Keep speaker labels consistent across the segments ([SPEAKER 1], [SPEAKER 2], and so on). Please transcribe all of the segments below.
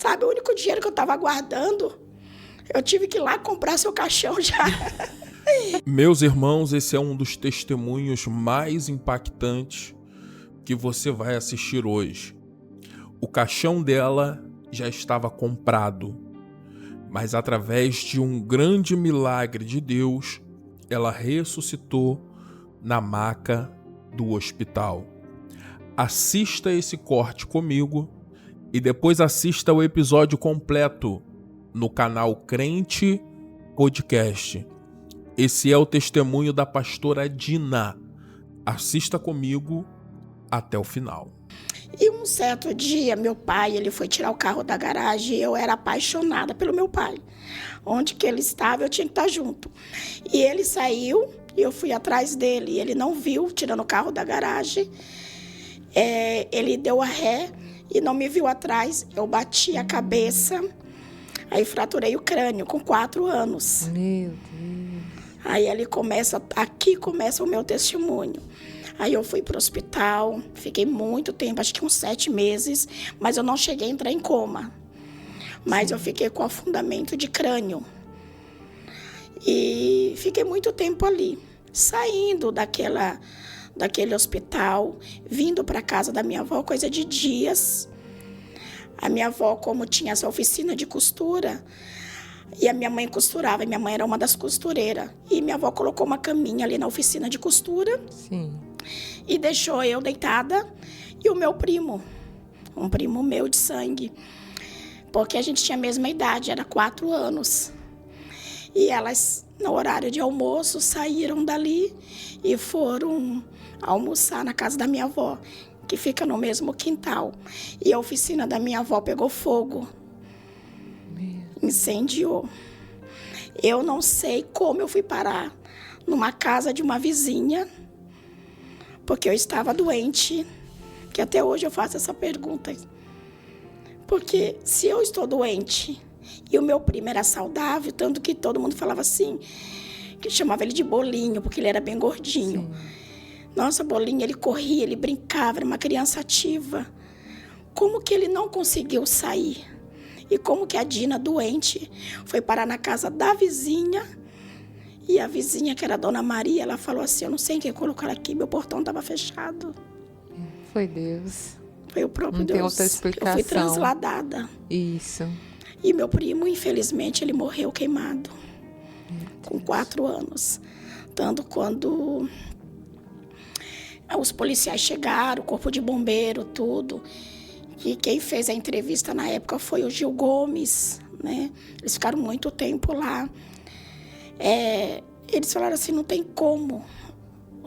[SPEAKER 1] Sabe, o único dinheiro que eu estava guardando, eu tive que ir lá comprar seu caixão já.
[SPEAKER 2] Meus irmãos, esse é um dos testemunhos mais impactantes que você vai assistir hoje. O caixão dela já estava comprado, mas através de um grande milagre de Deus, ela ressuscitou na maca do hospital. Assista esse corte comigo e depois assista o episódio completo no canal Crente Podcast. Esse é o testemunho da pastora Dina. Assista comigo até o final.
[SPEAKER 1] E um certo dia, meu pai, ele foi tirar o carro da garagem e eu era apaixonada pelo meu pai. Onde que ele estava, eu tinha que estar junto. E ele saiu e eu fui atrás dele. Ele não viu, tirando o carro da garagem. Ele deu a ré e não me viu atrás. Eu bati a cabeça, aí fraturei o crânio com 4 anos.
[SPEAKER 3] Meu Deus.
[SPEAKER 1] Aí aqui começa o meu testemunho. Aí eu fui para o hospital, fiquei muito tempo, acho que uns 7 meses, mas eu não cheguei a entrar em coma. Mas eu fiquei com afundamento de crânio. E fiquei muito tempo ali, saindo daquele hospital, vindo para casa da minha avó, coisa de dias. A minha avó, como tinha essa oficina de costura, e a minha mãe costurava, e minha mãe era uma das costureiras. E minha avó colocou uma caminha ali na oficina de costura.
[SPEAKER 3] Sim.
[SPEAKER 1] E deixou eu deitada e o meu primo, um primo meu de sangue. Porque a gente tinha a mesma idade, era 4 anos. E elas, no horário de almoço, saíram dali e foram almoçar na casa da minha avó, que fica no mesmo quintal. E a oficina da minha avó pegou fogo. Incendiou. Eu não sei como eu fui parar numa casa de uma vizinha, porque eu estava doente, que até hoje eu faço essa pergunta. Porque se eu estou doente e o meu primo era saudável, tanto que todo mundo falava assim, que chamava ele de Bolinho, porque ele era bem gordinho. Sim. Nossa, Bolinho, ele corria, ele brincava, era uma criança ativa. Como que ele não conseguiu sair? E como que a Dina, doente, foi parar na casa da vizinha? E a vizinha, que era a Dona Maria, ela falou assim, eu não sei quem colocou ela aqui, meu portão estava fechado.
[SPEAKER 3] Foi Deus.
[SPEAKER 1] Foi o próprio
[SPEAKER 3] Deus. Não tem outra explicação.
[SPEAKER 1] Eu fui transladada.
[SPEAKER 3] Isso.
[SPEAKER 1] E meu primo, infelizmente, ele morreu queimado. Com 4 anos. Tanto quando os policiais chegaram, o corpo de bombeiro, tudo. E quem fez a entrevista na época foi o Gil Gomes, né? Eles ficaram muito tempo lá. Eles falaram assim, não tem como,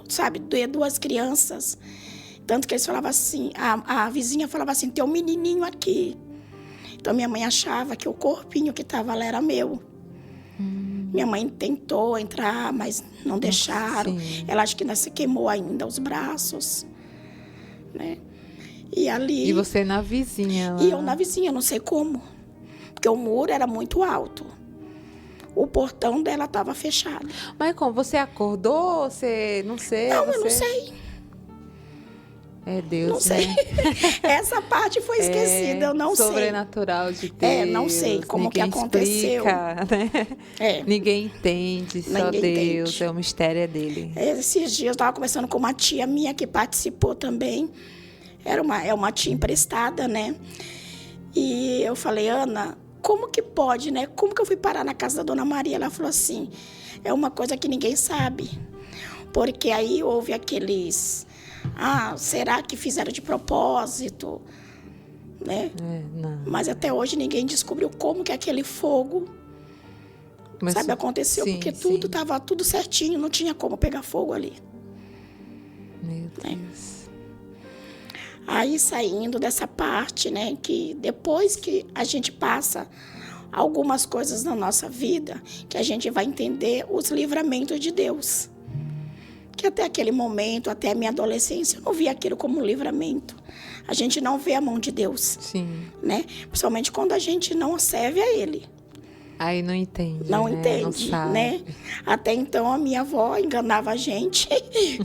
[SPEAKER 1] sabe, doer 2 crianças. Tanto que eles falavam assim, a vizinha falava assim, tem um menininho aqui. Então minha mãe achava que o corpinho que estava lá era meu. Minha mãe tentou entrar, mas não deixaram. Sim. Ela acho que ainda se queimou ainda os braços, né? E ali...
[SPEAKER 3] E você na vizinha lá?
[SPEAKER 1] E eu na vizinha, não sei como. Porque o muro era muito alto. O portão dela estava fechado.
[SPEAKER 3] Mas como? Você acordou? Você... Não sei.
[SPEAKER 1] Não, eu não sei.
[SPEAKER 3] É Deus,
[SPEAKER 1] não sei.
[SPEAKER 3] Né?
[SPEAKER 1] Essa parte foi esquecida, eu não sei.
[SPEAKER 3] Sobrenatural de Deus.
[SPEAKER 1] Não sei como
[SPEAKER 3] ninguém
[SPEAKER 1] que aconteceu.
[SPEAKER 3] Explica, né? Ninguém entende, só Deus. Entende. É o mistério dele.
[SPEAKER 1] Esses dias eu estava conversando com uma tia minha que participou também. É uma tia emprestada, né? E eu falei, Ana, como que pode, né? Como que eu fui parar na casa da Dona Maria? Ela falou assim, é uma coisa que ninguém sabe. Porque aí houve aqueles... será que fizeram de propósito? Né?
[SPEAKER 3] Não.
[SPEAKER 1] Mas até hoje ninguém descobriu como que aquele fogo, aconteceu.
[SPEAKER 3] Sim,
[SPEAKER 1] porque tudo estava tudo certinho, não tinha como pegar fogo ali.
[SPEAKER 3] Meu Deus.
[SPEAKER 1] Aí saindo dessa parte, né, que depois que a gente passa algumas coisas na nossa vida, que a gente vai entender os livramentos de Deus. Que até aquele momento, até a minha adolescência, eu não via aquilo como um livramento. A gente não vê a mão de Deus.
[SPEAKER 3] Sim.
[SPEAKER 1] Né? Principalmente quando a gente não serve a Ele.
[SPEAKER 3] Aí não entende,
[SPEAKER 1] Não
[SPEAKER 3] né?
[SPEAKER 1] entende,
[SPEAKER 3] não
[SPEAKER 1] né? Até então a minha avó enganava a gente,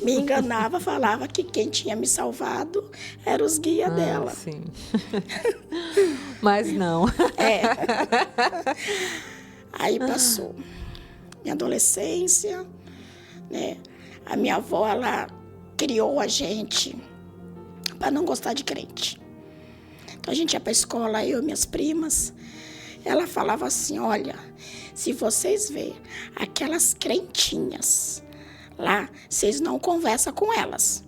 [SPEAKER 1] me enganava, falava que quem tinha me salvado eram os guias dela.
[SPEAKER 3] Sim. Mas não.
[SPEAKER 1] Aí passou minha adolescência, né? A minha avó, ela criou a gente para não gostar de crente. Então a gente ia para a escola, eu e minhas primas. Ela falava assim, olha, se vocês verem aquelas crentinhas lá, vocês não conversam com elas.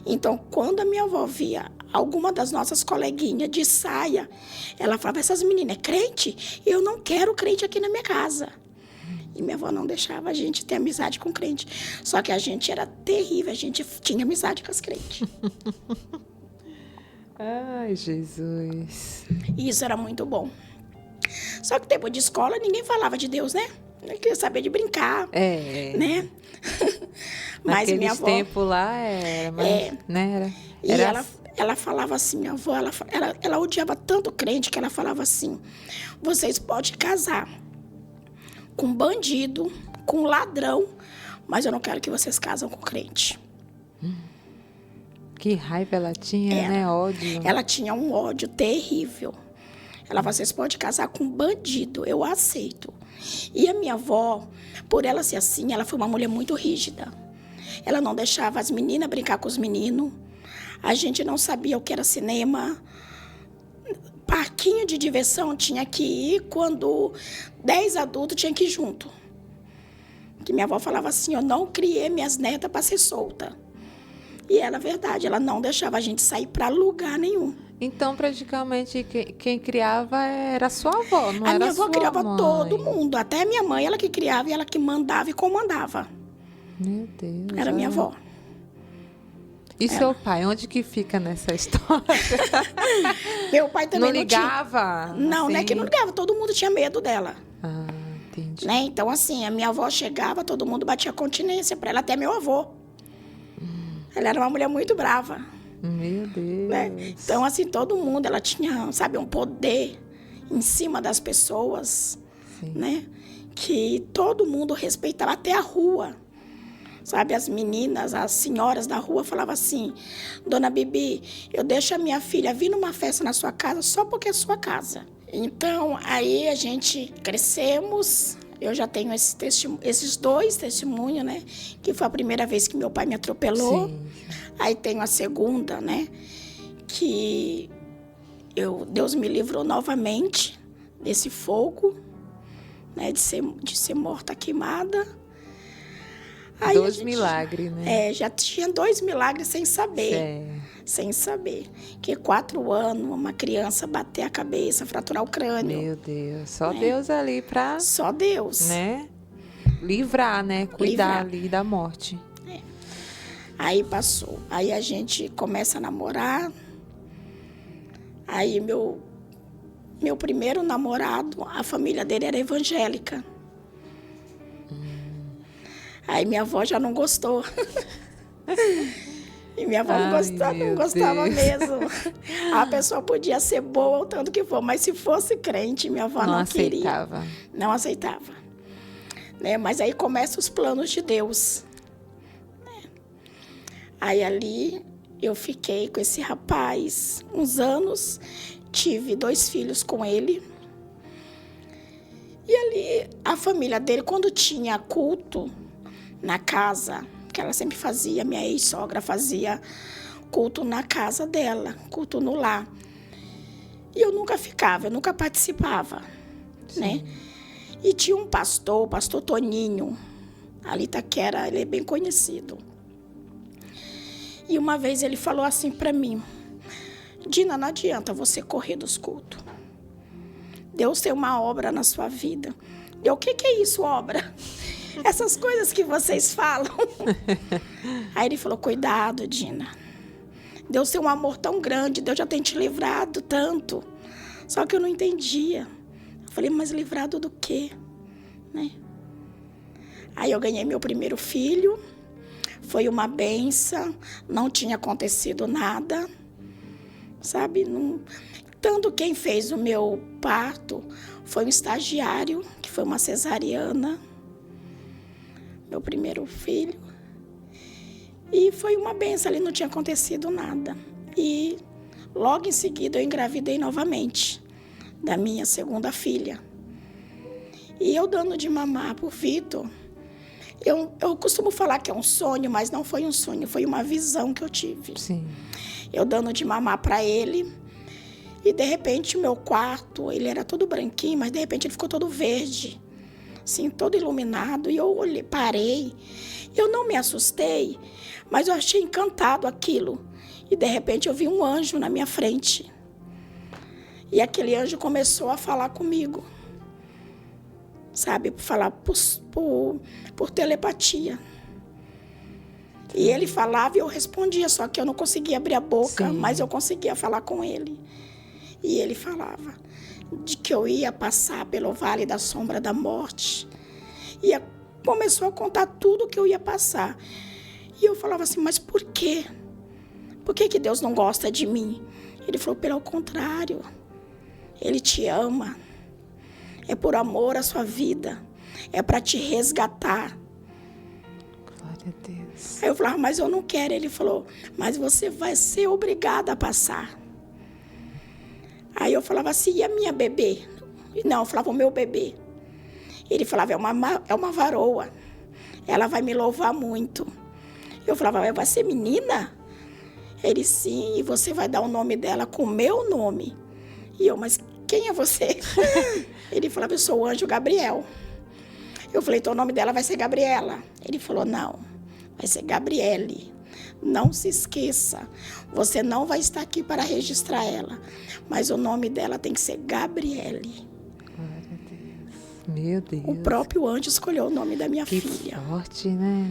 [SPEAKER 1] Então, quando a minha avó via alguma das nossas coleguinhas de saia, ela falava, essas meninas é crente? Eu não quero crente aqui na minha casa. E minha avó não deixava a gente ter amizade com crente. Só que a gente era terrível, a gente tinha amizade com as crentes.
[SPEAKER 3] Ai, Jesus.
[SPEAKER 1] E isso era muito bom. Só que tempo de escola, ninguém falava de Deus, né? Eu queria saber de brincar, né? Mas
[SPEAKER 3] naqueles
[SPEAKER 1] minha avó...
[SPEAKER 3] tempos lá era, mas, né?
[SPEAKER 1] E ela falava assim, minha avó, ela odiava tanto crente que ela falava assim, vocês podem casar com bandido, com ladrão, mas eu não quero que vocês casem com crente.
[SPEAKER 3] Que raiva ela tinha, né? Ódio.
[SPEAKER 1] Ela tinha um ódio terrível. Ela falou, vocês podem casar com bandido, eu aceito. E a minha avó, por ela ser assim, ela foi uma mulher muito rígida. Ela não deixava as meninas brincar com os meninos. A gente não sabia o que era cinema. Parquinho de diversão tinha que ir quando 10 adultos tinham que ir junto. Que minha avó falava assim, eu não criei minhas netas para ser solta. E era verdade, ela não deixava a gente sair para lugar nenhum.
[SPEAKER 3] Então, praticamente, quem criava era a sua avó, não era a sua mãe? A
[SPEAKER 1] minha avó criava todo mundo, até a minha mãe, ela que criava e ela que mandava e comandava.
[SPEAKER 3] Meu Deus.
[SPEAKER 1] Era minha avó.
[SPEAKER 3] E seu pai, onde que fica nessa história?
[SPEAKER 1] Meu pai também
[SPEAKER 3] não ligava?
[SPEAKER 1] Não, assim? Não é que não ligava, todo mundo tinha medo dela.
[SPEAKER 3] Ah, entendi.
[SPEAKER 1] Né? Então, assim, a minha avó chegava, todo mundo batia continência para ela, até meu avô. Ela era uma mulher muito brava.
[SPEAKER 3] Meu Deus.
[SPEAKER 1] Né? Então, assim, todo mundo, ela tinha, sabe, um poder em cima das pessoas, sim, né? Que todo mundo respeitava, até a rua. Sabe, as meninas, as senhoras da rua falavam assim, Dona Bibi, eu deixo a minha filha vir numa festa na sua casa só porque é sua casa. Então, aí a gente crescemos, eu já tenho esses 2 testemunhos, né? Que foi a primeira vez que meu pai me atropelou. Sim. Aí tenho a segunda, né? Que Deus me livrou novamente desse fogo, né? De ser morta queimada. Aí
[SPEAKER 3] 2 milagres, né?
[SPEAKER 1] Já tinha 2 milagres sem saber. Sem saber. Que 4 anos, uma criança bater a cabeça, fraturar o crânio.
[SPEAKER 3] Meu Deus. Só Deus ali pra...
[SPEAKER 1] Só Deus.
[SPEAKER 3] Né? Livrar, né? Cuidar ali da morte.
[SPEAKER 1] Aí passou. Aí a gente começa a namorar. Aí meu primeiro namorado, a família dele era evangélica. Aí minha avó já não gostou. E minha avó não gostava mesmo. A pessoa podia ser boa o tanto que for, mas se fosse crente, minha avó não queria. Não aceitava. Né? Mas aí começam os planos de Deus. Aí ali eu fiquei com esse rapaz uns anos, tive 2 filhos com ele. E ali a família dele, quando tinha culto na casa, que ela sempre fazia, minha ex-sogra fazia culto na casa dela, culto no lar. E eu nunca ficava, eu nunca participava, né? E tinha um pastor, o pastor Toninho, ali Itaquera, ele é bem conhecido. E uma vez ele falou assim para mim, Dina, não adianta você correr dos cultos. Deus tem uma obra na sua vida. Eu, o que é isso, obra? Essas coisas que vocês falam. Aí ele falou, cuidado, Dina. Deus tem um amor tão grande, Deus já tem te livrado tanto. Só que eu não entendia. Eu falei, mas livrado do quê? Né? Aí eu ganhei meu primeiro filho. Foi uma bênção, não tinha acontecido nada, sabe? Não... Tanto quem fez o meu parto foi um estagiário, que foi uma cesariana, meu primeiro filho. E foi uma benção, ali não tinha acontecido nada. E logo em seguida eu engravidei novamente da minha segunda filha. E eu dando de mamar pro Vitor, eu costumo falar que é um sonho, mas não foi um sonho, foi uma visão que eu tive.
[SPEAKER 3] Sim.
[SPEAKER 1] Eu dando de mamar para ele, e de repente o meu quarto, ele era todo branquinho, mas de repente ele ficou todo verde, assim, todo iluminado. E eu olhei, parei, eu não me assustei, mas eu achei encantado aquilo. E de repente eu vi um anjo na minha frente. E aquele anjo começou a falar comigo, sabe, falar por telepatia. E ele falava e eu respondia, só que eu não conseguia abrir a boca, sim, mas eu conseguia falar com ele. E ele falava de que eu ia passar pelo vale da sombra da morte. E começou a contar tudo que eu ia passar. E eu falava assim, mas por quê? Por que Deus não gosta de mim? Ele falou, pelo contrário, Ele te ama. É por amor à sua vida. É para te resgatar.
[SPEAKER 3] Glória a Deus.
[SPEAKER 1] Aí eu falava, mas eu não quero. Ele falou, mas você vai ser obrigada a passar. Aí eu falava assim, e a minha bebê? Não, eu falava, o meu bebê. Ele falava, é uma varoa. Ela vai me louvar muito. Eu falava, vai ser menina? Ele, sim, e você vai dar o nome dela com o meu nome. E eu, mas quem é você? Ele falava, eu sou o anjo Gabriel. Eu falei, então o nome dela vai ser Gabriela. Ele falou, não, vai ser Gabriele. Não se esqueça, você não vai estar aqui para registrar ela, mas o nome dela tem que ser Gabriele.
[SPEAKER 3] Glória a Deus. Meu Deus.
[SPEAKER 1] O próprio anjo escolheu o nome da minha
[SPEAKER 3] que
[SPEAKER 1] filha.
[SPEAKER 3] Que forte, né?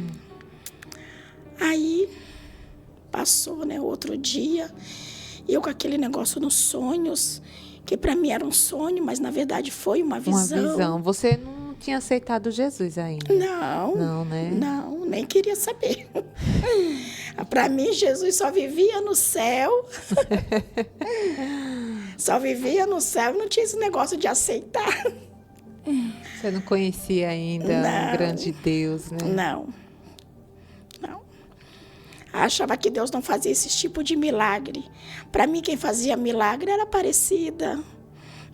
[SPEAKER 1] Aí passou, né, outro dia, eu com aquele negócio nos sonhos, que para mim era um sonho, mas na verdade foi uma visão.
[SPEAKER 3] Uma visão. Você não tinha aceitado Jesus ainda?
[SPEAKER 1] Não.
[SPEAKER 3] Não, né?
[SPEAKER 1] Não, nem queria saber. Para mim, Jesus só vivia no céu. Só vivia no céu, não tinha esse negócio de aceitar.
[SPEAKER 3] Você não conhecia ainda o grande Deus, né?
[SPEAKER 1] Não. Achava que Deus não fazia esse tipo de milagre. Para mim, quem fazia milagre era Aparecida,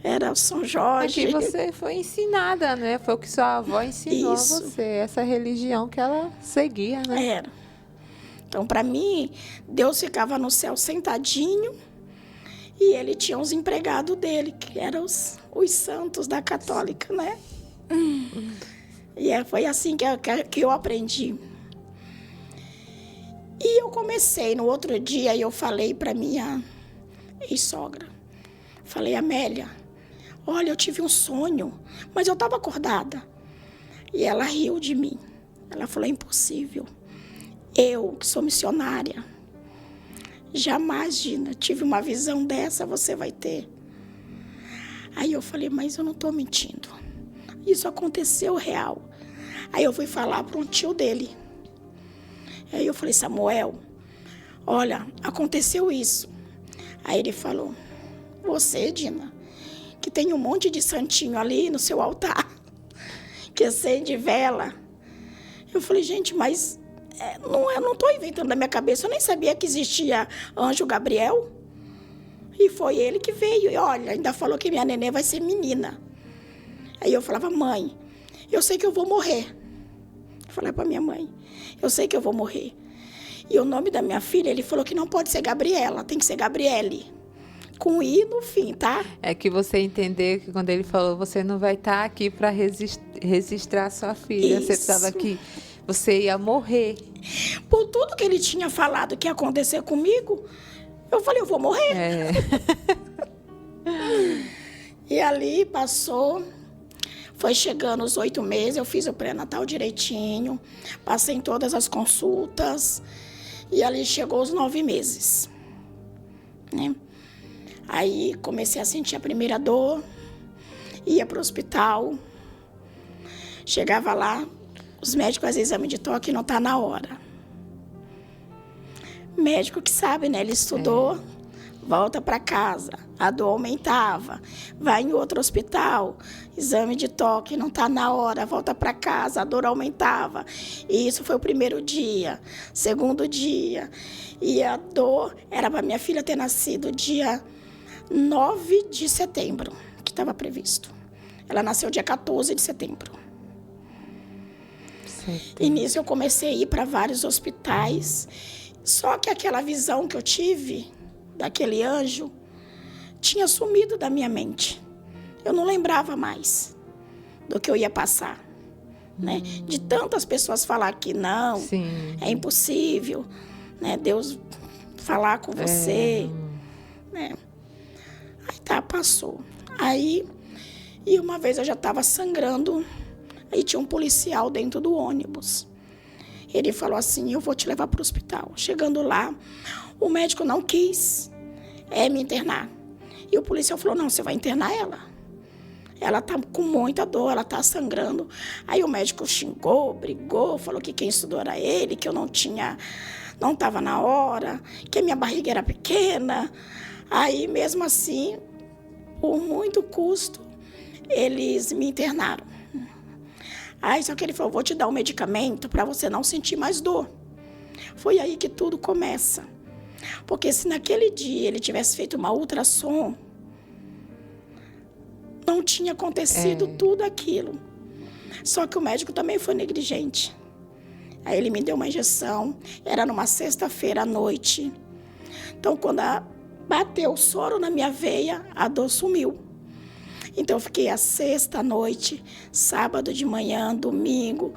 [SPEAKER 1] era o São Jorge.
[SPEAKER 3] É que você foi ensinada, né? Foi o que sua avó ensinou
[SPEAKER 1] Isso.
[SPEAKER 3] a você, essa religião que ela seguia, né?
[SPEAKER 1] Era. Então, para mim, Deus ficava no céu sentadinho e ele tinha os empregados dele, que eram os santos da católica, né? E foi assim que eu aprendi. E eu comecei, no outro dia, eu falei para minha ex-sogra. Falei, Amélia, olha, eu tive um sonho, mas eu estava acordada. E ela riu de mim. Ela falou, é impossível. Eu, que sou missionária, jamais, Gina, tive uma visão dessa, você vai ter. Aí eu falei, mas eu não estou mentindo. Isso aconteceu real. Aí eu fui falar para um tio dele. Aí eu falei, Samuel, olha, aconteceu isso. Aí ele falou, você, Dina, que tem um monte de santinho ali no seu altar, que acende vela. Eu falei, gente, mas eu não estou inventando na minha cabeça, eu nem sabia que existia anjo Gabriel. E foi ele que veio, e olha, ainda falou que minha neném vai ser menina. Aí eu falava, mãe, eu sei que eu vou morrer. Eu falei para minha mãe, eu sei que eu vou morrer. E o nome da minha filha, ele falou que não pode ser Gabriela, tem que ser Gabriele. Com I no fim, tá?
[SPEAKER 3] É que você entendeu que quando ele falou, você não vai estar aqui para registrar sua filha.
[SPEAKER 1] Isso.
[SPEAKER 3] Você precisava que você ia morrer.
[SPEAKER 1] Por tudo que ele tinha falado que ia acontecer comigo, eu falei, eu vou morrer.
[SPEAKER 3] É.
[SPEAKER 1] E ali passou, foi chegando os 8 meses, eu fiz o pré-natal direitinho, passei em todas as consultas, e ali chegou os 9 meses, né? Aí comecei a sentir a primeira dor, ia para o hospital, chegava lá, os médicos fazem exame de toque e não está na hora. Médico que sabe, né? Ele estudou volta para casa, a dor aumentava, vai em outro hospital, exame de toque, não está na hora, volta para casa, a dor aumentava. E isso foi o primeiro dia, segundo dia. E a dor era para minha filha ter nascido dia 9 de setembro, que estava previsto. Ela nasceu dia 14 de setembro. E nisso eu comecei a ir para vários hospitais. Só que aquela visão que eu tive daquele anjo tinha sumido da minha mente. Eu não lembrava mais do que eu ia passar, né? De tantas pessoas falar que não,
[SPEAKER 3] Sim.
[SPEAKER 1] é impossível, né? Deus falar com você, né? Aí tá, passou. Aí, e uma vez eu já estava sangrando, aí tinha um policial dentro do ônibus. Ele falou assim, eu vou te levar para o hospital. Chegando lá, o médico não quis me internar. E o policial falou, não, você vai internar ela. Ela tá com muita dor, ela tá sangrando. Aí o médico xingou, brigou, falou que quem estudou era ele, que eu não estava na hora, que a minha barriga era pequena. Aí, mesmo assim, por muito custo, eles me internaram. Aí, só que ele falou, vou te dar um medicamento para você não sentir mais dor. Foi aí que tudo começa. Porque se naquele dia ele tivesse feito uma ultrassom, não tinha acontecido tudo aquilo. Só que o médico também foi negligente. Aí ele me deu uma injeção, era numa sexta-feira à noite. Então, quando bateu o soro na minha veia, a dor sumiu. Então, eu fiquei a sexta à noite, sábado de manhã, domingo.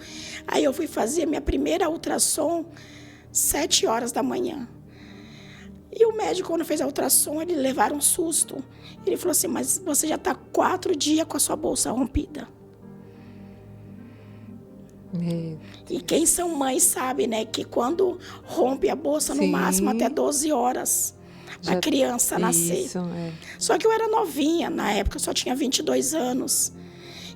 [SPEAKER 1] Aí eu fui fazer minha primeira ultrassom 7 horas da manhã. E o médico, quando fez a ultrassom, ele levaram um susto. Ele falou assim, mas você já está 4 dias com a sua bolsa rompida. E quem são mães sabe, né, que quando rompe a bolsa, no máximo até 12 horas. A criança nascer.
[SPEAKER 3] Isso,
[SPEAKER 1] Só que eu era novinha, na época eu só tinha 22 anos.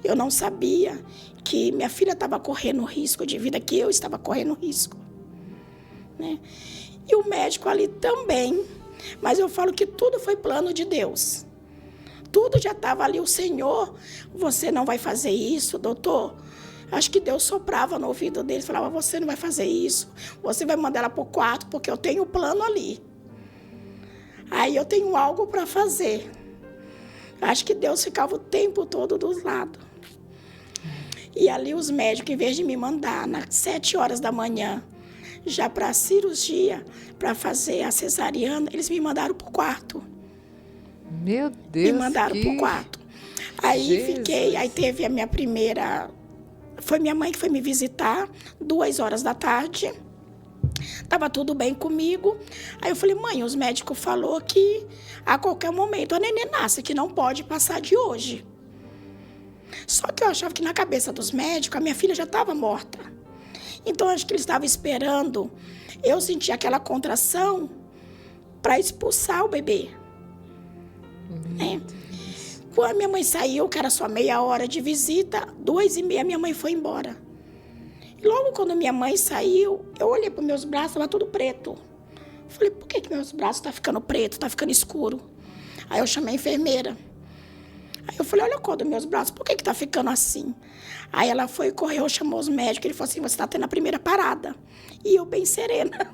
[SPEAKER 1] Eu não sabia que minha filha estava correndo risco de vida, que eu estava correndo risco, né? E o médico ali também. Mas eu falo que tudo foi plano de Deus. Tudo já estava ali, o Senhor, você não vai fazer isso, doutor. Acho que Deus soprava no ouvido dele, falava, você não vai fazer isso, você vai mandar ela para o quarto, porque eu tenho o plano ali. Aí eu tenho algo para fazer. Acho que Deus ficava o tempo todo dos lados. E ali os médicos, em vez de me mandar nas 7 horas da manhã, já para a cirurgia, para fazer a cesariana, eles me mandaram para o quarto.
[SPEAKER 3] Meu Deus,
[SPEAKER 1] me mandaram para o quarto. Aí
[SPEAKER 3] Jesus.
[SPEAKER 1] fiquei, aí teve a minha primeira... Foi minha mãe que foi me visitar, 2 horas da tarde. Estava tudo bem comigo. Aí eu falei, mãe, os médicos falaram que a qualquer momento a neném nasce, que não pode passar de hoje. Só que eu achava que na cabeça dos médicos a minha filha já estava morta. Então acho que eles estavam esperando eu sentir aquela contração para expulsar o bebê. Né? Quando a minha mãe saiu, que era só meia hora de visita, 2h30 minha mãe foi embora. E logo quando minha mãe saiu, eu olhei para os meus braços, estava tudo preto. Falei, por que meus braços estão ficando preto, está ficando escuro? Aí eu chamei a enfermeira. Aí eu falei, olha a cor dos meus braços, por que está ficando assim? Aí ela foi, correu, chamou os médicos, ele falou assim, você está tendo a primeira parada. E eu bem serena.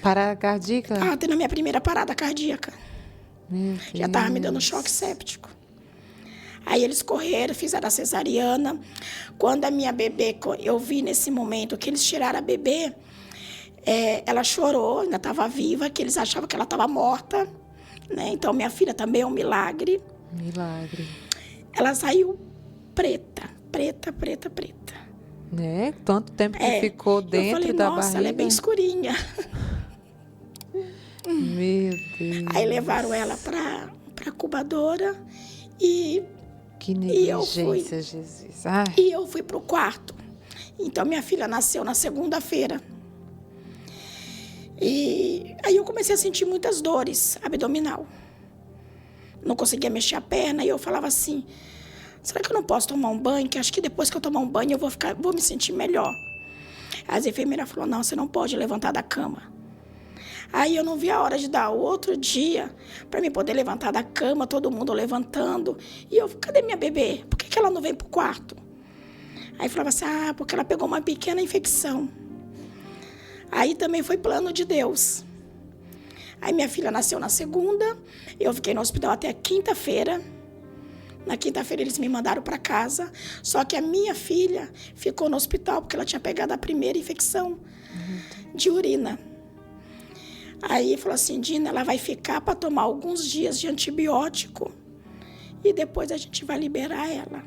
[SPEAKER 3] Parada cardíaca?
[SPEAKER 1] Estava tendo a minha primeira parada cardíaca.
[SPEAKER 3] Meu
[SPEAKER 1] Já estava me
[SPEAKER 3] Deus.
[SPEAKER 1] dando choque séptico. Aí eles correram, fizeram a cesariana. Quando a minha bebê, eu vi nesse momento que eles tiraram a bebê, ela chorou, ainda estava viva, que eles achavam que ela estava morta, né? Então minha filha também é um milagre.
[SPEAKER 3] Milagre.
[SPEAKER 1] Ela saiu preta.
[SPEAKER 3] Né? Tanto tempo que ficou dentro
[SPEAKER 1] eu falei,
[SPEAKER 3] da
[SPEAKER 1] nossa,
[SPEAKER 3] barriga.
[SPEAKER 1] ela é bem escurinha.
[SPEAKER 3] Meu Deus.
[SPEAKER 1] Aí levaram ela para a incubadora e
[SPEAKER 3] Que
[SPEAKER 1] eu fui.
[SPEAKER 3] negligência, Jesus. Ai.
[SPEAKER 1] E eu fui para o quarto. Então, minha filha nasceu na segunda-feira. E aí eu comecei a sentir muitas dores abdominal. Não conseguia mexer a perna. E eu falava assim, será que eu não posso tomar um banho? Que acho que depois que eu tomar um banho eu vou me sentir melhor. As enfermeiras falaram, não, você não pode levantar da cama. Aí eu não vi a hora de dar o outro dia para mim poder levantar da cama, todo mundo levantando. E eu, cadê minha bebê? Por que ela não vem pro quarto? Aí falava assim, porque ela pegou uma pequena infecção. Aí também foi plano de Deus. Aí minha filha nasceu na segunda, eu fiquei no hospital até a quinta-feira. Na quinta-feira eles me mandaram para casa, só que a minha filha ficou no hospital porque ela tinha pegado a primeira infecção de urina. Aí falou assim, Dina, ela vai ficar para tomar alguns dias de antibiótico e depois a gente vai liberar ela.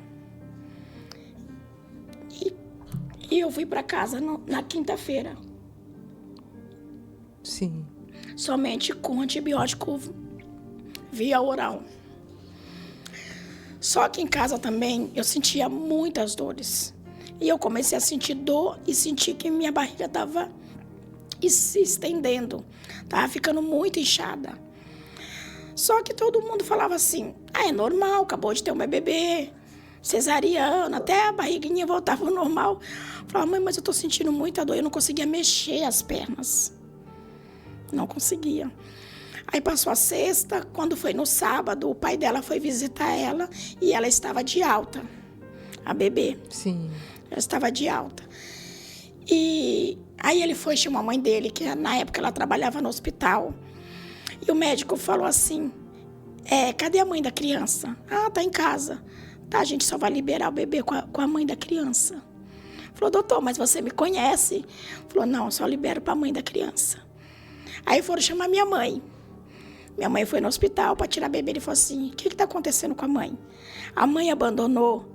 [SPEAKER 1] E eu fui para casa na quinta-feira.
[SPEAKER 3] Sim.
[SPEAKER 1] Somente com antibiótico via oral. Só que em casa também eu sentia muitas dores. E eu comecei a sentir dor e senti que minha barriga estava se estendendo. Estava ficando muito inchada. Só que todo mundo falava assim, é normal, acabou de ter um bebê, cesariana, até a barriguinha voltava ao normal. Eu falava, mãe, mas eu estou sentindo muita dor, eu não conseguia mexer as pernas. Não conseguia. Aí passou a sexta, quando foi no sábado, o pai dela foi visitar ela e ela estava de alta, a bebê.
[SPEAKER 3] Sim.
[SPEAKER 1] Ela estava de alta. E aí ele foi chamar a mãe dele, que na época ela trabalhava no hospital. E o médico falou assim, cadê a mãe da criança? Tá em casa. Tá, a gente só vai liberar o bebê com a mãe da criança. Falou, doutor, mas você me conhece? Falou, não, só libero para a mãe da criança. Aí foram chamar minha mãe. Minha mãe foi no hospital para tirar a bebê e falou assim, o que está acontecendo com a mãe? A mãe abandonou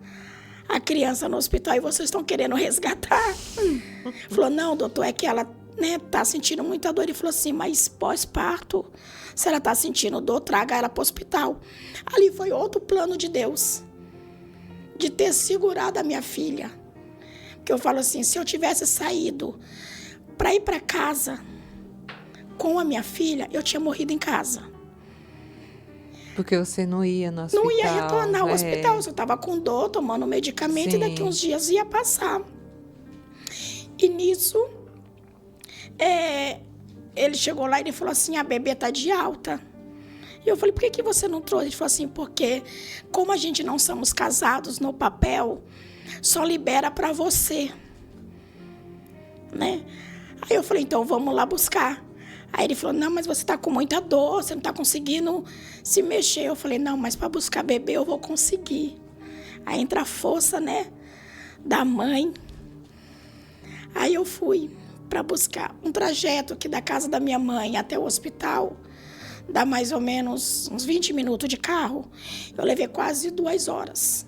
[SPEAKER 1] a criança no hospital e vocês estão querendo resgatar? Falou, não, doutor, é que ela tá sentindo muita dor. Ele falou assim, mas pós-parto, se ela tá sentindo dor, traga ela para o hospital. Ali foi outro plano de Deus, de ter segurado a minha filha. Porque eu falo assim, se eu tivesse saído para ir para casa com a minha filha, eu tinha morrido em casa.
[SPEAKER 3] Porque você não ia no hospital.
[SPEAKER 1] Não ia retornar ao hospital, eu só estava com dor, tomando medicamento. Sim. E daqui uns dias ia passar. E nisso, ele chegou lá e ele falou assim, a bebê tá de alta. E eu falei, por que você não trouxe? Ele falou assim, porque como a gente não somos casados no papel, só libera para você, né? Aí eu falei, então vamos lá buscar. Aí ele falou, não, mas você tá com muita dor, você não tá conseguindo se mexer. Eu falei, não, mas para buscar bebê eu vou conseguir. Aí entra a força, né, da mãe. Aí eu fui para buscar um trajeto aqui da casa da minha mãe até o hospital. Dá mais ou menos uns 20 minutos de carro. Eu levei quase 2 horas.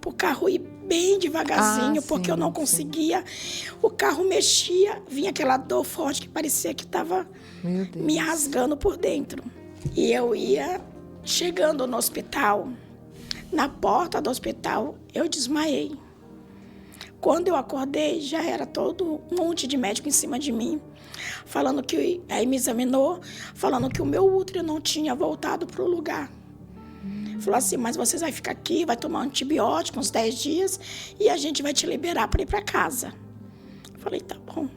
[SPEAKER 1] Pro carro ir bem devagarzinho, porque eu não conseguia. O carro mexia, vinha aquela dor forte que parecia que estava me rasgando por dentro. E eu ia chegando no hospital, na porta do hospital, eu desmaiei. Quando eu acordei, já era todo um monte de médico em cima de mim, falando que, aí me examinou, falando que o meu útero não tinha voltado para o lugar. Falou assim, mas você vai ficar aqui, vai tomar antibiótico uns 10 dias e a gente vai te liberar para ir para casa. Falei, tá bom.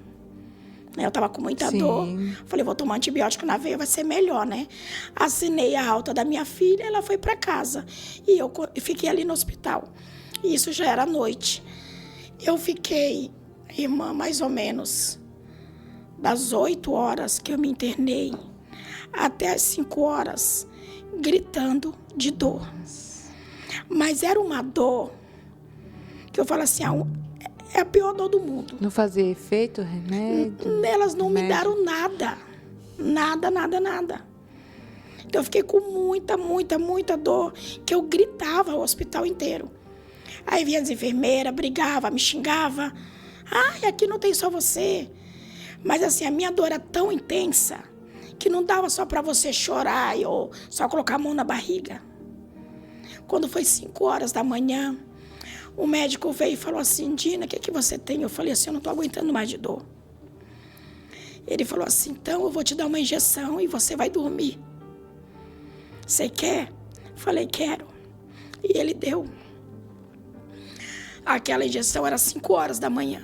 [SPEAKER 1] Eu tava com muita dor. Falei, vou tomar antibiótico na veia, vai ser melhor, né? Assinei a alta da minha filha, ela foi para casa. E eu fiquei ali no hospital. E isso já era noite. Eu fiquei, irmã, mais ou menos das 8 horas que eu me internei até as 5 horas, gritando de dor. Mas era uma dor que eu falo assim, é a pior dor do mundo.
[SPEAKER 3] Não fazia efeito o remédio?
[SPEAKER 1] Elas não me deram nada. Nada. Então eu fiquei com muita dor, que eu gritava o hospital inteiro. Aí vinha as enfermeiras, brigava, me xingava. Aqui não tem só você. Mas assim, a minha dor era tão intensa que não dava só para você chorar ou só colocar a mão na barriga. Quando foi 5 horas da manhã, o médico veio e falou assim, Dina, o que você tem? Eu falei assim, eu não estou aguentando mais de dor. Ele falou assim, então eu vou te dar uma injeção e você vai dormir. Você quer? Falei, quero. E ele deu. Aquela injeção era 5 horas da manhã.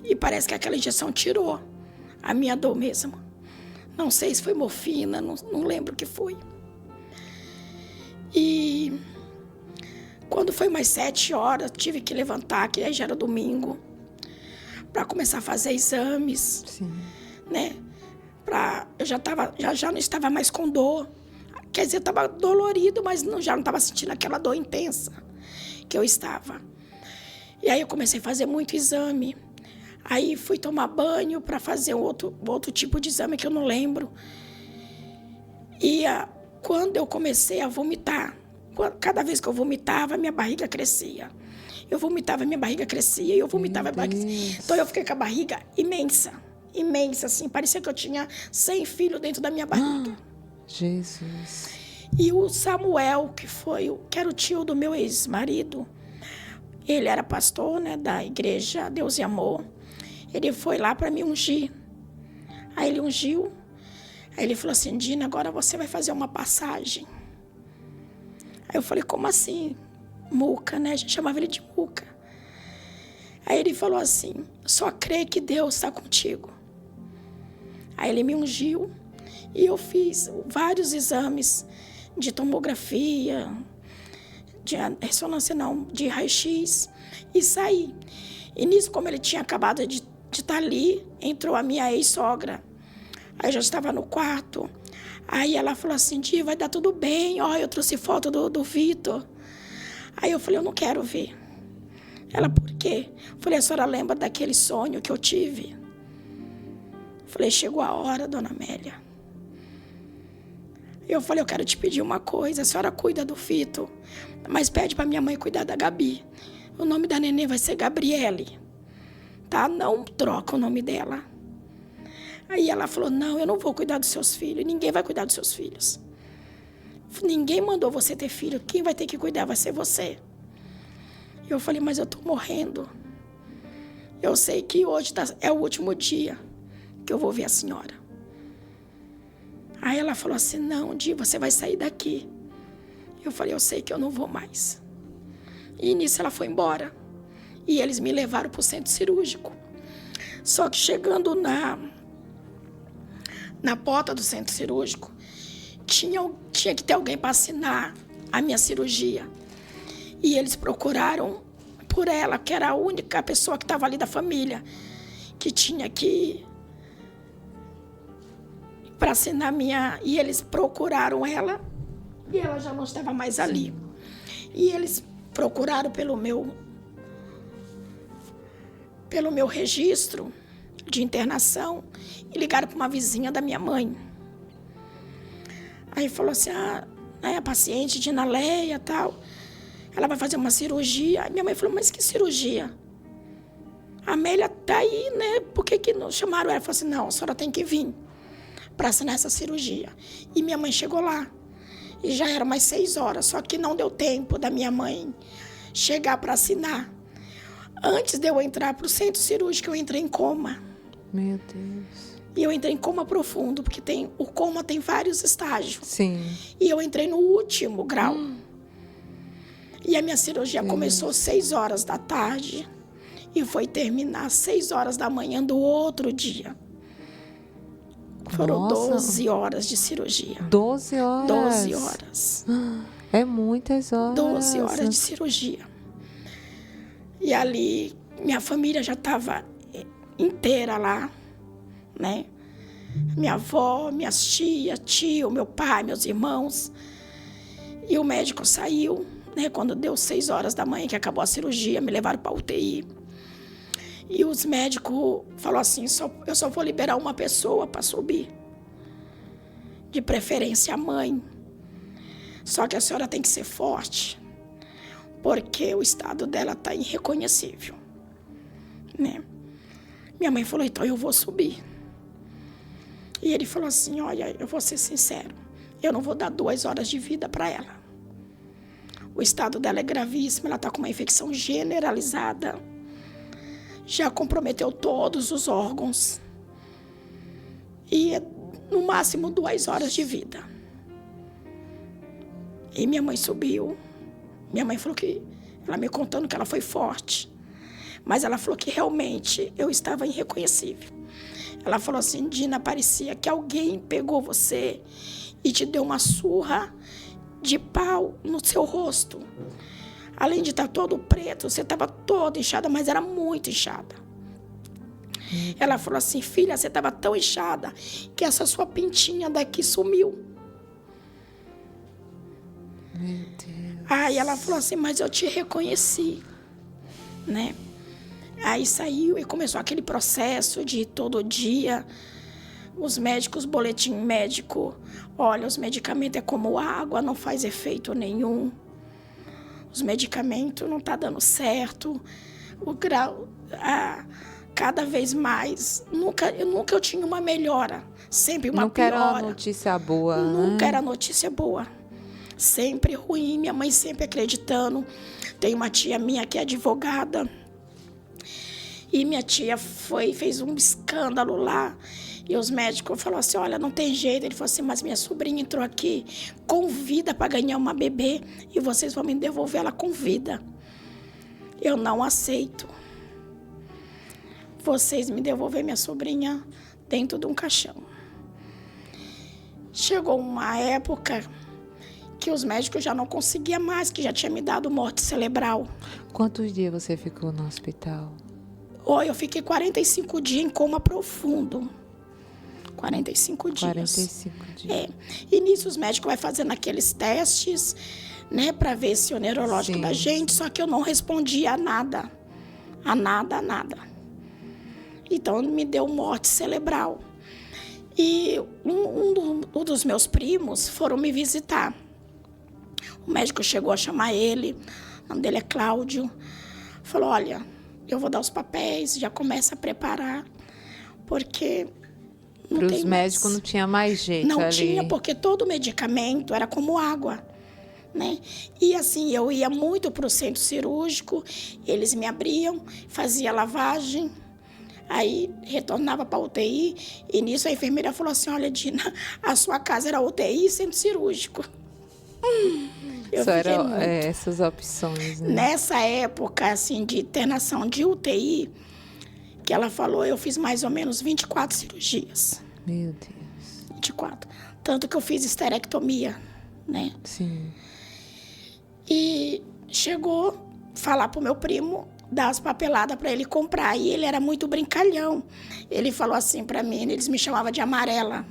[SPEAKER 1] E parece que aquela injeção tirou a minha dor mesmo. Não sei se foi morfina, não lembro o que foi. E quando foi mais 7 horas, tive que levantar, que aí já era domingo, para começar a fazer exames.
[SPEAKER 3] Sim.
[SPEAKER 1] Né? Eu já não estava mais com dor. Quer dizer, eu estava dolorido, mas já não estava sentindo aquela dor intensa que eu estava. E aí eu comecei a fazer muito exame. Aí fui tomar banho para fazer outro tipo de exame que eu não lembro. E quando eu comecei a vomitar, cada vez que eu vomitava, minha barriga crescia. Eu vomitava, minha barriga crescia. E eu vomitava, minha barriga crescia. Então eu fiquei com a barriga imensa, assim. Parecia que eu tinha 100 filhos dentro da minha barriga.
[SPEAKER 3] Jesus.
[SPEAKER 1] E o Samuel, que era o tio do meu ex-marido, ele era pastor, né, da igreja Deus e Amor. Ele foi lá para me ungir. Aí ele ungiu. Aí ele falou assim: Dina, agora você vai fazer uma passagem. Aí eu falei: como assim? Muca, né? A gente chamava ele de Muca. Aí ele falou assim: só crê que Deus está contigo. Aí ele me ungiu e eu fiz vários exames de tomografia, de ressonância de raio-x, e saí. E nisso, como ele tinha acabado de estar ali, entrou a minha ex-sogra. Aí eu já estava no quarto. Aí ela falou assim: Di, vai dar tudo bem, ó, eu trouxe foto do Vitor. Aí eu falei: eu não quero ver. Ela: por quê? Eu falei: a senhora lembra daquele sonho que eu tive? Eu falei: chegou a hora, dona Amélia. Eu falei: eu quero te pedir uma coisa, a senhora cuida do Vitor, mas pede para minha mãe cuidar da Gabi. O nome da neném vai ser Gabriele, tá? Não troca o nome dela. Aí ela falou: não, eu não vou cuidar dos seus filhos, ninguém vai cuidar dos seus filhos. Ninguém mandou você ter filho, quem vai ter que cuidar vai ser você. Eu falei: mas eu tô morrendo. Eu sei que hoje é o último dia que eu vou ver a senhora. Aí ela falou assim: não, Di, você vai sair daqui. Eu falei: eu sei que eu não vou mais. E nisso ela foi embora. E eles me levaram para o centro cirúrgico. Só que chegando na porta do centro cirúrgico, tinha que ter alguém para assinar a minha cirurgia. E eles procuraram por ela, que era a única pessoa que estava ali da família, que tinha que para assinar minha. E eles procuraram ela e ela já não estava mais ali. E eles procuraram pelo meu registro de internação e ligaram para uma vizinha da minha mãe. Aí falou assim: a paciente Dina Leia, tal, ela vai fazer uma cirurgia. Aí minha mãe falou: mas que cirurgia? A Amélia tá aí, né? Por que não chamaram ela? Ela falou assim: não, a senhora tem que vir para assinar essa cirurgia. E minha mãe chegou lá. E já era mais 6 horas, só que não deu tempo da minha mãe chegar para assinar. Antes de eu entrar para o centro cirúrgico, eu entrei em coma.
[SPEAKER 3] Meu Deus.
[SPEAKER 1] E eu entrei em coma profundo, porque o coma tem vários estágios.
[SPEAKER 3] Sim.
[SPEAKER 1] E eu entrei no último grau. E a minha cirurgia começou às 6 horas da tarde e foi terminar às 6 horas da manhã do outro dia. Foram 12 horas de cirurgia.
[SPEAKER 3] 12 horas?
[SPEAKER 1] 12 horas.
[SPEAKER 3] É muitas horas.
[SPEAKER 1] 12 horas de cirurgia. E ali, minha família já estava inteira lá, né? Minha avó, minhas tias, tio, meu pai, meus irmãos. E o médico saiu, né? Quando deu 6 horas da manhã, que acabou a cirurgia, me levaram para UTI. E os médicos falaram assim: eu só vou liberar uma pessoa para subir. De preferência a mãe. Só que a senhora tem que ser forte, porque o estado dela está irreconhecível, né? Minha mãe falou: então eu vou subir. E ele falou assim: olha, eu vou ser sincero, eu não vou dar 2 horas de vida para ela. O estado dela é gravíssimo, ela está com uma infecção generalizada. Já comprometeu todos os órgãos. E no máximo 2 horas de vida. E minha mãe subiu. Minha mãe falou que, ela me contando que ela foi forte, mas ela falou que realmente eu estava irreconhecível. Ela falou assim, Dina, parecia que alguém pegou você e te deu uma surra de pau no seu rosto. Além de estar todo preto, você estava toda inchada, mas era muito inchada. Ela falou assim, filha, você estava tão inchada que essa sua pintinha daqui sumiu.
[SPEAKER 3] Meu Deus.
[SPEAKER 1] Aí ela falou assim, mas eu te reconheci, né? Aí saiu e começou aquele processo de todo dia, os médicos, boletim médico, olha, os medicamentos é como água, não faz efeito nenhum. Os medicamentos não tá dando certo, o grau, cada vez mais, nunca eu tinha uma melhora, sempre uma
[SPEAKER 3] Nunca
[SPEAKER 1] piora.
[SPEAKER 3] era uma notícia boa,
[SPEAKER 1] Nunca
[SPEAKER 3] né?
[SPEAKER 1] era notícia boa, sempre ruim, minha mãe sempre acreditando. Tem uma tia minha que é advogada, e minha tia fez um escândalo lá, e os médicos falaram assim, olha, não tem jeito. Ele falou assim, mas minha sobrinha entrou aqui com vida para ganhar uma bebê e vocês vão me devolver ela com vida. Eu não aceito. Vocês me devolver minha sobrinha dentro de um caixão. Chegou uma época que os médicos já não conseguiam mais, que já tinha me dado morte cerebral.
[SPEAKER 3] Quantos dias você ficou no hospital?
[SPEAKER 1] Eu fiquei 45 dias em coma profundo. 45 dias.
[SPEAKER 3] 45 dias.
[SPEAKER 1] É. E nisso os médicos vão fazendo aqueles testes, né, para ver se o neurológico
[SPEAKER 3] Sim.
[SPEAKER 1] da gente, só que eu não respondia a nada. A nada. Então me deu morte cerebral. E um dos meus primos foram me visitar. O médico chegou a chamar ele, o nome dele é Cláudio. Falou, olha, eu vou dar os papéis, já começa a preparar, porque não
[SPEAKER 3] Para
[SPEAKER 1] tem
[SPEAKER 3] os
[SPEAKER 1] mais.
[SPEAKER 3] médicos não tinha mais jeito
[SPEAKER 1] Não
[SPEAKER 3] ali.
[SPEAKER 1] tinha, porque todo medicamento era como água, né? E assim, eu ia muito para o centro cirúrgico, eles me abriam, fazia lavagem, aí retornava para a UTI, e nisso a enfermeira falou assim, olha, Dina, a sua casa era UTI e centro cirúrgico. Eu
[SPEAKER 3] Só
[SPEAKER 1] fiquei
[SPEAKER 3] eram
[SPEAKER 1] muito.
[SPEAKER 3] essas opções, né?
[SPEAKER 1] Nessa época, assim, de internação de UTI, que ela falou, eu fiz mais ou menos 24 cirurgias.
[SPEAKER 3] Meu Deus.
[SPEAKER 1] 24. Tanto que eu fiz esterectomia, né?
[SPEAKER 3] Sim.
[SPEAKER 1] E chegou falar pro meu primo, dar as papeladas para ele comprar. E ele era muito brincalhão. Ele falou assim para mim, eles me chamavam de amarela,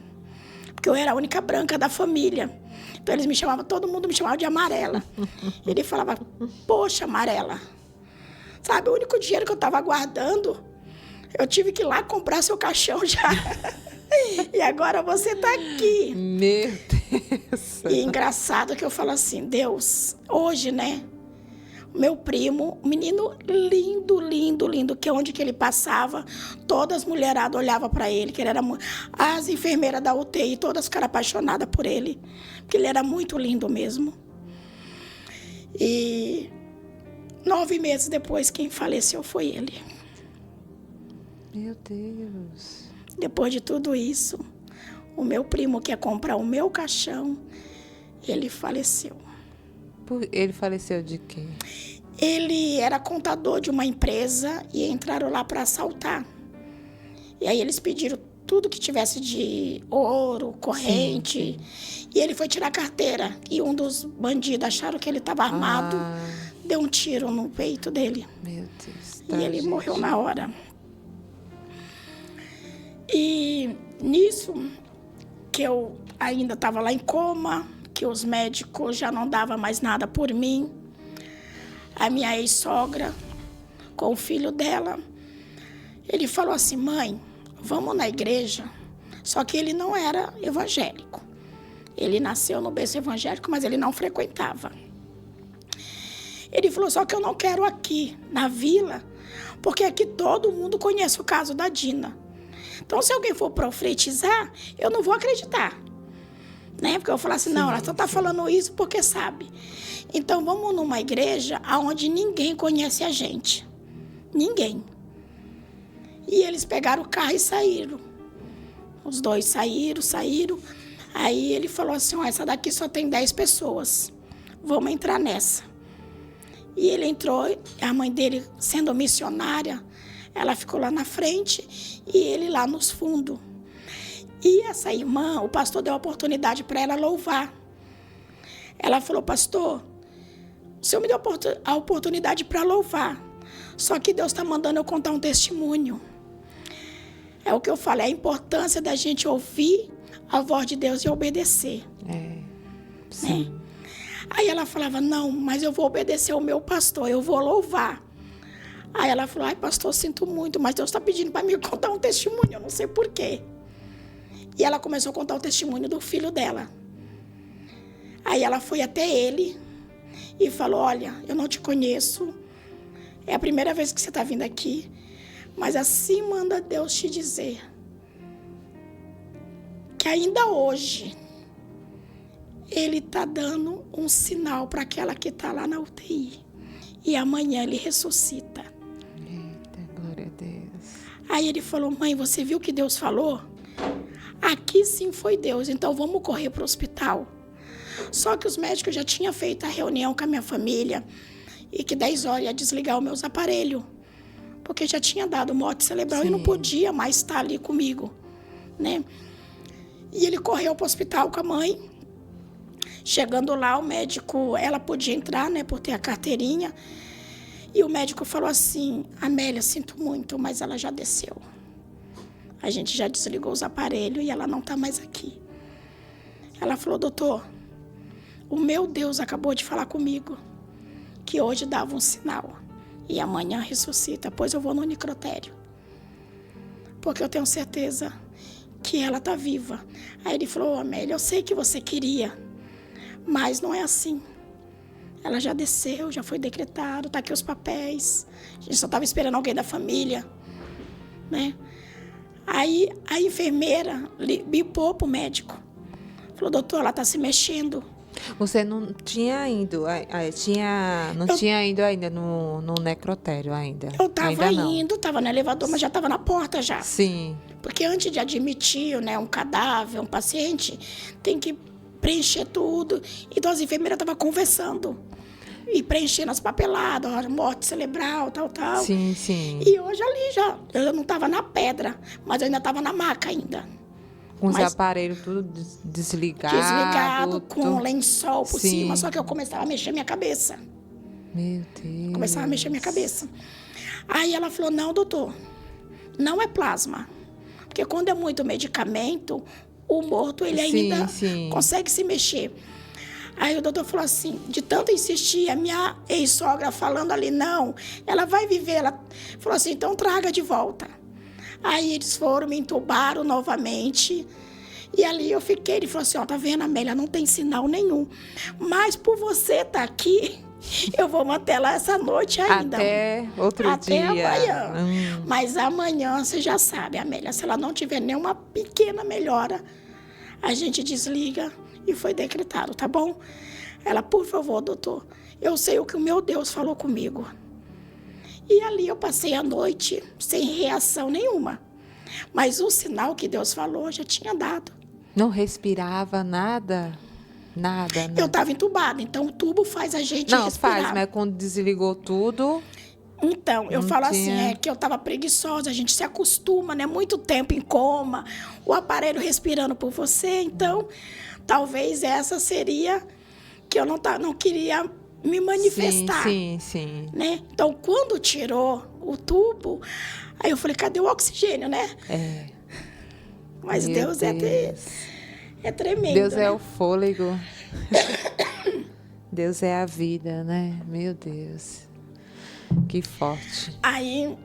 [SPEAKER 1] porque eu era a única branca da família. Então eles me chamavam, todo mundo me chamava de amarela. Ele falava, poxa, amarela. Sabe, o único dinheiro que eu estava guardando, eu tive que ir lá comprar seu caixão já. E agora você tá aqui.
[SPEAKER 3] Meu Deus.
[SPEAKER 1] E engraçado que eu falo assim, Deus, hoje, né? Meu primo, um menino lindo, que onde que ele passava, todas as mulheradas olhavam para ele, que ele era as enfermeiras da UTI, todas ficaram apaixonadas por ele, porque ele era muito lindo mesmo. E 9 meses depois, quem faleceu foi ele.
[SPEAKER 3] Meu Deus.
[SPEAKER 1] Depois de tudo isso, o meu primo que ia comprar o meu caixão, ele faleceu.
[SPEAKER 3] Ele faleceu de quê?
[SPEAKER 1] Ele era contador de uma empresa e entraram lá para assaltar. E aí eles pediram tudo que tivesse de ouro, corrente. Sim. E ele foi tirar a carteira. E um dos bandidos acharam que ele estava armado, deu um tiro no peito dele.
[SPEAKER 3] Meu Deus.
[SPEAKER 1] E ele morreu na hora. E nisso, que eu ainda estava lá em coma, que os médicos já não davam mais nada por mim, a minha ex-sogra, com o filho dela, ele falou assim, mãe, vamos na igreja. Só que ele não era evangélico. Ele nasceu no berço evangélico, mas ele não frequentava. Ele falou, só que eu não quero aqui, na vila, porque aqui todo mundo conhece o caso da Dina. Então, se alguém for profetizar, eu não vou acreditar. Né? Porque eu vou falar assim, não, ela só está falando isso porque sabe. Então, vamos numa igreja onde ninguém conhece a gente. Ninguém. E eles pegaram o carro e saíram. Os dois saíram. Aí ele falou assim, essa daqui só tem 10 pessoas. Vamos entrar nessa. E ele entrou, a mãe dele, sendo missionária, Ela ficou lá na frente e ele lá nos fundos. E essa irmã, o pastor deu a oportunidade para ela louvar. Ela falou: pastor, o senhor me deu a oportunidade para louvar. Só que Deus está mandando eu contar um testemunho. É o que eu falei, a importância da gente ouvir a voz de Deus e obedecer.
[SPEAKER 3] Sim.
[SPEAKER 1] Né? Aí ela falava: não, mas eu vou obedecer ao meu pastor, eu vou louvar. Aí ela falou: ai, pastor, sinto muito, mas Deus está pedindo para mim contar um testemunho, eu não sei porquê. E ela começou a contar o testemunho do filho dela. Aí ela foi até ele e falou: olha, eu não te conheço, é a primeira vez que você está vindo aqui, mas assim manda Deus te dizer que ainda hoje ele está dando um sinal para aquela que está lá na UTI. E amanhã ele ressuscita.
[SPEAKER 3] Eita, glória a Deus.
[SPEAKER 1] Aí ele falou: mãe, você viu o que Deus falou? Aqui sim foi Deus, então vamos correr para o hospital. Só que os médicos já tinham feito a reunião com a minha família e que 10 horas ia desligar os meus aparelhos, porque já tinha dado morte cerebral.
[SPEAKER 3] Sim.
[SPEAKER 1] E não podia mais estar ali comigo, né? E ele correu para o hospital com a mãe. Chegando lá, o médico, ela podia entrar, né, por ter a carteirinha. E o médico falou assim: Amélia, sinto muito, mas ela já desceu. A gente já desligou os aparelhos e ela não está mais aqui. Ela falou: doutor, o meu Deus acabou de falar comigo que hoje dava um sinal e amanhã ressuscita, pois eu vou no necrotério, porque eu tenho certeza que ela está viva. Aí ele falou: Amélia, eu sei que você queria, mas não é assim. Ela já desceu, já foi decretado, tá aqui os papéis. A gente só estava esperando alguém da família, né? Aí a enfermeira bipou pro médico. Falou: doutor, ela tá se mexendo.
[SPEAKER 3] Você não tinha ido, tinha ido ainda no necrotério ainda?
[SPEAKER 1] Eu tava
[SPEAKER 3] ainda não.
[SPEAKER 1] indo, tava no elevador, mas já tava na porta já.
[SPEAKER 3] Sim.
[SPEAKER 1] Porque antes de admitir, né, um cadáver, um paciente, tem que preencher tudo. Então as enfermeiras estavam conversando e preenchendo as papeladas, morte cerebral, tal.
[SPEAKER 3] Sim, sim.
[SPEAKER 1] E hoje ali eu não estava na pedra, mas eu ainda estava na maca ainda.
[SPEAKER 3] Com os aparelhos tudo desligado.
[SPEAKER 1] Desligado, com lençol por
[SPEAKER 3] Sim.
[SPEAKER 1] cima, só que eu começava a mexer minha cabeça.
[SPEAKER 3] Meu Deus.
[SPEAKER 1] Começava a mexer minha cabeça. Aí ela falou: não, doutor, não é plasma. Porque quando é muito medicamento, o morto ele ainda consegue se mexer. Aí o doutor falou assim, de tanto insistir, a minha ex-sogra falando ali: não, ela vai viver. Ela falou assim: então traga de volta. Aí eles foram, me entubaram novamente. E ali eu fiquei. Ele falou assim: ó, tá vendo, Amélia, não tem sinal nenhum. Mas por você estar aqui, eu vou manter ela essa noite ainda.
[SPEAKER 3] Até outro
[SPEAKER 1] Até
[SPEAKER 3] dia.
[SPEAKER 1] amanhã. Mas amanhã, você já sabe, Amélia, se ela não tiver nenhuma pequena melhora, a gente desliga e foi decretado, tá bom? Ela: por favor, doutor, eu sei o que o meu Deus falou comigo. E ali eu passei a noite sem reação nenhuma. Mas o sinal que Deus falou já tinha dado.
[SPEAKER 3] Não respirava nada? Nada.
[SPEAKER 1] Eu estava entubada, então o tubo faz a gente respirar. Não,
[SPEAKER 3] faz, mas quando desligou tudo...
[SPEAKER 1] Então, eu falo assim, é que eu estava preguiçosa, a gente se acostuma, né? Muito tempo em coma, o aparelho respirando por você. Então, talvez essa seria que eu não queria me manifestar.
[SPEAKER 3] Sim.
[SPEAKER 1] Né? Então, quando tirou o tubo, aí eu falei: cadê o oxigênio, né? Mas Deus é tremendo.
[SPEAKER 3] Deus é
[SPEAKER 1] né?
[SPEAKER 3] o fôlego. Deus é a vida, né? Meu Deus. Que forte.
[SPEAKER 1] Aí,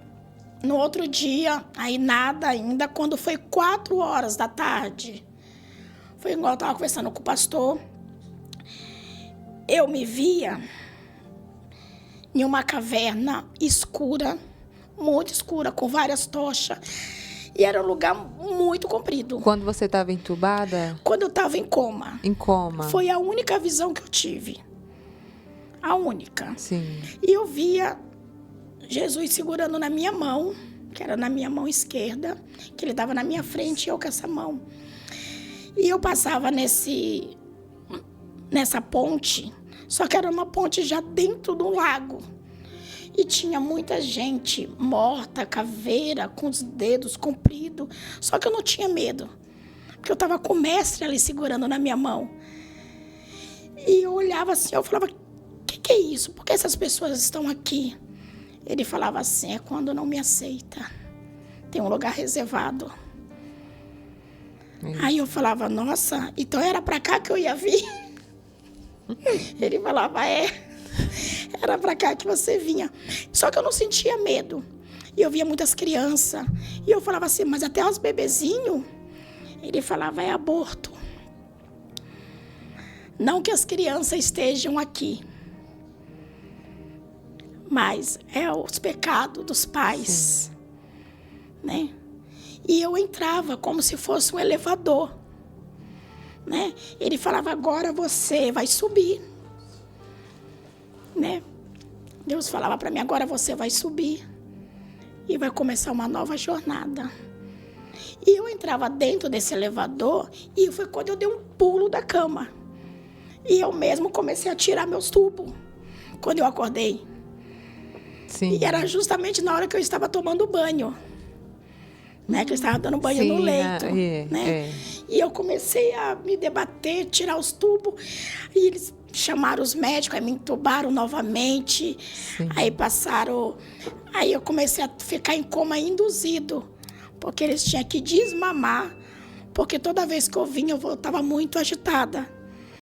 [SPEAKER 1] no outro dia, aí nada ainda, quando foi 4 horas da tarde, foi igual eu estava conversando com o pastor, eu me via em uma caverna escura, muito escura, com várias tochas. E era um lugar muito comprido.
[SPEAKER 3] Quando você estava entubada?
[SPEAKER 1] Quando eu estava em coma.
[SPEAKER 3] Em coma.
[SPEAKER 1] Foi a única visão que eu tive. A única.
[SPEAKER 3] Sim.
[SPEAKER 1] E eu via Jesus segurando na minha mão, que era na minha mão esquerda, que ele estava na minha frente e eu com essa mão. E eu passava nessa ponte, só que era uma ponte já dentro do lago. E tinha muita gente morta, caveira, com os dedos compridos. Só que eu não tinha medo, porque eu estava com o mestre ali segurando na minha mão. E eu olhava assim, eu falava, o que é isso? Por que essas pessoas estão aqui? Ele falava assim, é quando não me aceita. Tem um lugar reservado. Aí eu falava, nossa, então era pra cá que eu ia vir? Ele falava, era pra cá que você vinha. Só que eu não sentia medo. E eu via muitas crianças. E eu falava assim, mas até os bebezinhos? Ele falava, é aborto. Não que as crianças estejam aqui, mas é os pecados dos pais, né? E eu entrava como se fosse um elevador, né? Ele falava, agora você vai subir, né? Deus falava para mim, agora você vai subir e vai começar uma nova jornada. E eu entrava dentro desse elevador e foi quando eu dei um pulo da cama. E eu mesmo comecei a tirar meus tubos quando eu acordei.
[SPEAKER 3] Sim.
[SPEAKER 1] E era justamente na hora que eu estava tomando banho, né? Que eu estava dando banho no leito, né? E eu comecei a me debater, tirar os tubos. E eles chamaram os médicos, aí me entubaram novamente.
[SPEAKER 3] Sim.
[SPEAKER 1] Aí passaram... Aí eu comecei a ficar em coma induzido, porque eles tinham que desmamar, porque toda vez que eu vinha eu voltava muito agitada.